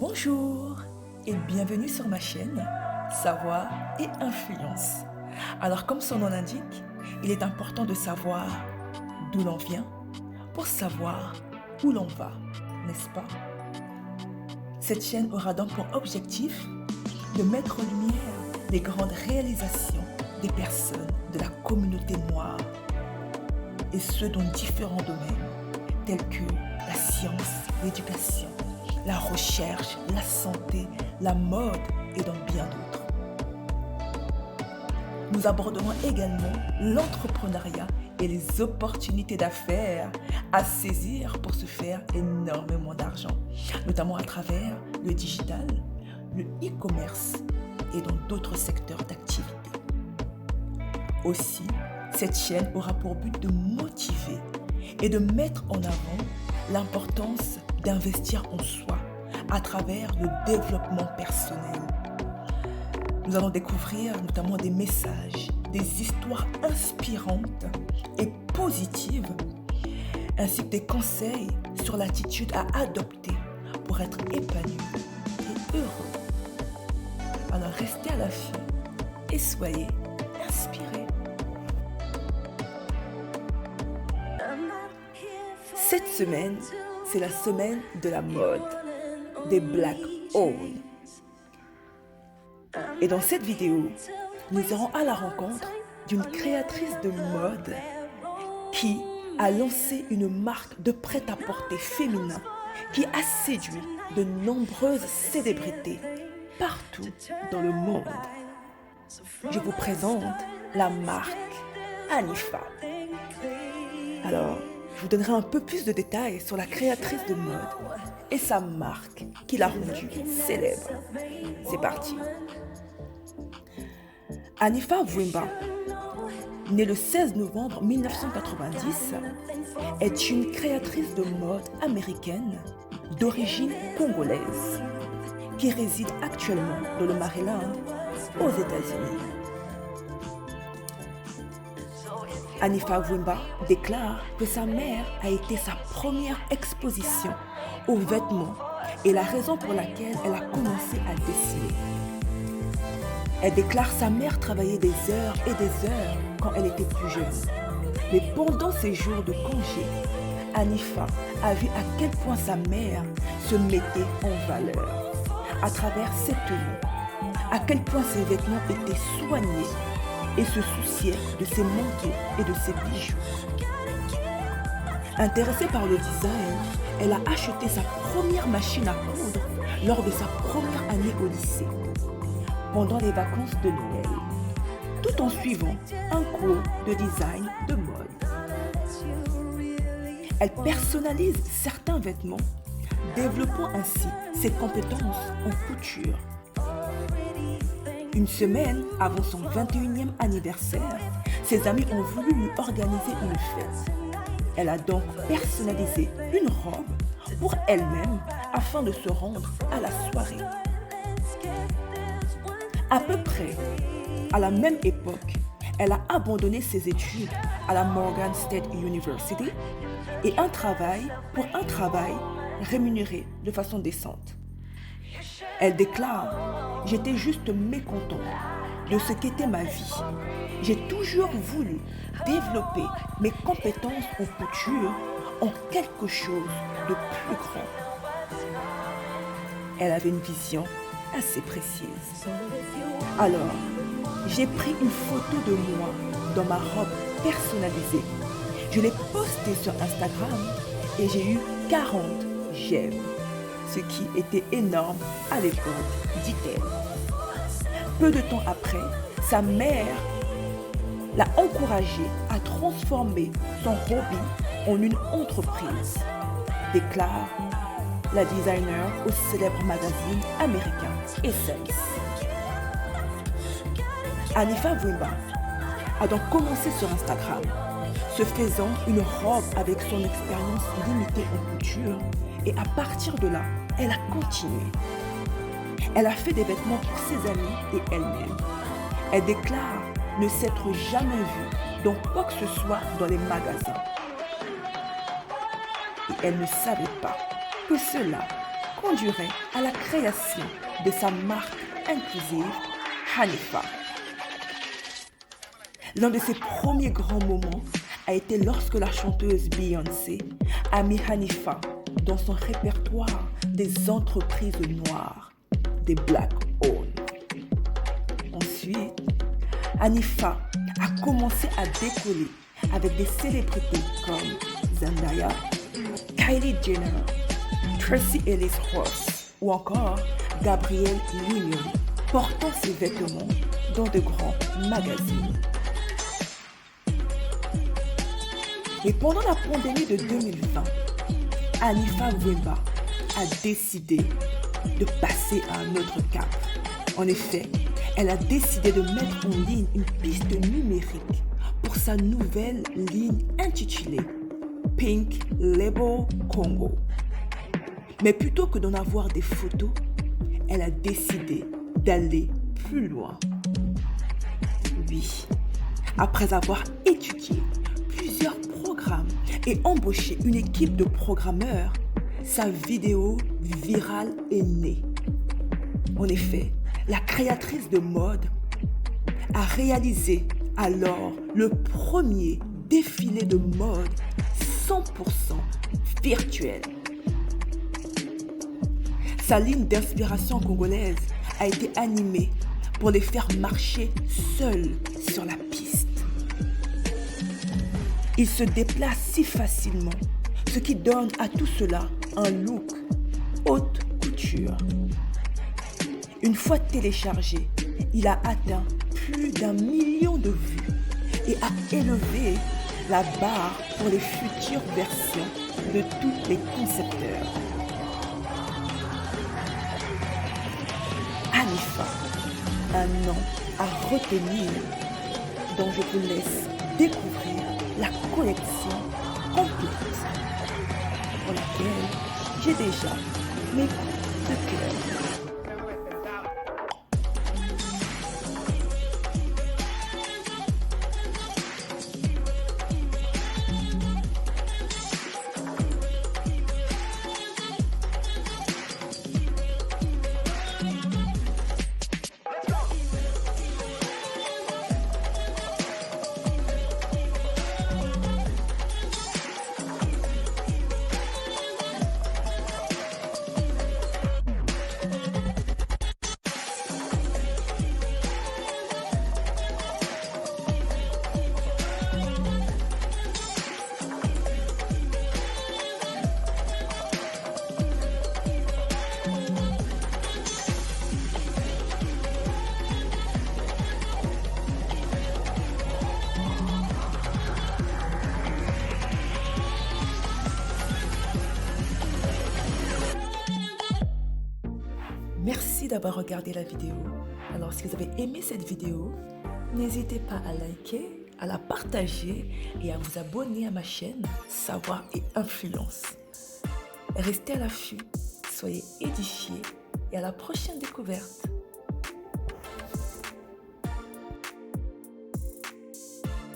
Bonjour et bienvenue sur ma chaîne Savoir et Influence. Alors comme son nom l'indique, il est important de savoir d'où l'on vient pour savoir où l'on va, n'est-ce pas? Cette chaîne aura donc pour objectif de mettre en lumière les grandes réalisations des personnes de la communauté noire et ce dans différents domaines tels que la science, l'éducation, la recherche, la santé, la mode et dans bien d'autres. Nous aborderons également l'entrepreneuriat et les opportunités d'affaires à saisir pour se faire énormément d'argent, notamment à travers le digital, le e-commerce et dans d'autres secteurs d'activité. Aussi, cette chaîne aura pour but de motiver et de mettre en avant l'importance d'investir en soi à travers le développement personnel. Nous allons découvrir notamment des messages, des histoires inspirantes et positives, ainsi que des conseils sur l'attitude à adopter pour être épanoui et heureux. Alors restez à l'affût et soyez inspirés. Cette semaine, c'est la semaine de la mode, des Black Owned. Et dans cette vidéo, nous irons à la rencontre d'une créatrice de mode qui a lancé une marque de prêt-à-porter féminin qui a séduit de nombreuses célébrités partout dans le monde. Je vous présente la marque Anifa. Alors, je vous donnerai un peu plus de détails sur la créatrice de mode et sa marque qui l'a rendue célèbre. C'est parti. Anifa Vwimba, née le 16 novembre 1990, est une créatrice de mode américaine d'origine congolaise qui réside actuellement dans le Maryland aux États-Unis. Anifa Vwimba déclare que sa mère a été sa première exposition aux vêtements et la raison pour laquelle elle a commencé à dessiner. Elle déclare sa mère travailler des heures et des heures quand elle était plus jeune. Mais pendant ses jours de congé, Anifa a vu à quel point sa mère se mettait en valeur à travers ses tenues, à quel point ses vêtements étaient soignés et se souciait de ses manteaux et de ses bijoux. Intéressée par le design, elle a acheté sa première machine à coudre lors de sa première année au lycée, pendant les vacances de Noël, tout en suivant un cours de design de mode. Elle personnalise certains vêtements, développant ainsi ses compétences en couture. Une semaine avant son 21e anniversaire, ses amis ont voulu lui organiser une fête. Elle a donc personnalisé une robe pour elle-même afin de se rendre à la soirée. À peu près à la même époque, elle a abandonné ses études à la Morgan State University et un travail rémunéré de façon décente. Elle déclare « J'étais juste mécontente de ce qu'était ma vie. J'ai toujours voulu développer mes compétences en couture en quelque chose de plus grand. » Elle avait une vision assez précise. Alors, j'ai pris une photo de moi dans ma robe personnalisée. Je l'ai postée sur Instagram et j'ai eu 40 j'aime. Ce qui était énorme à l'époque, dit-elle. Peu de temps après, sa mère l'a encouragée à transformer son hobby en une entreprise, déclare la designer au célèbre magazine américain Essence. Anifa Vwimba a donc commencé sur Instagram, se faisant une robe avec son expérience limitée en couture, et à partir de là, elle a continué. Elle a fait des vêtements pour ses amis et elle-même. Elle déclare ne s'être jamais vue dans quoi que ce soit dans les magasins. Et elle ne savait pas que cela conduirait à la création de sa marque inclusive, Hanifa. L'un de ses premiers grands moments a été lorsque la chanteuse Beyoncé a mis Hanifa dans son répertoire des entreprises noires, des Black Owned. Ensuite, Hanifa a commencé à décoller avec des célébrités comme Zendaya, Kylie Jenner, Tracy Ellis Ross ou encore Gabrielle Union, portant ses vêtements dans de grands magazines. Et pendant la pandémie de 2020, Hanifa Wemba a décidé de passer à un autre cap. En effet, elle a décidé de mettre en ligne une piste numérique pour sa nouvelle ligne intitulée Pink Label Congo. Mais plutôt que d'en avoir des photos, elle a décidé d'aller plus loin. Oui, après avoir étudié plusieurs programmes et embauché une équipe de programmeurs, sa vidéo virale est née. En effet, la créatrice de mode a réalisé alors le premier défilé de mode 100% virtuel. Sa ligne d'inspiration congolaise a été animée pour les faire marcher seuls sur la piste. Il se déplace si facilement, ce qui donne à tout cela un look haute couture. Une fois téléchargé, il a atteint plus d'1 million de vues et a élevé la barre pour les futures versions de tous les concepteurs. Hanifa, un nom à retenir dont je vous laisse découvrir la collection complète pour laquelle j'ai déjà mes coups de cœur. Merci d'avoir regardé la vidéo. Alors, si vous avez aimé cette vidéo, n'hésitez pas à liker, à la partager et à vous abonner à ma chaîne Savoir et Influence. Restez à l'affût, soyez édifiés et à la prochaine découverte.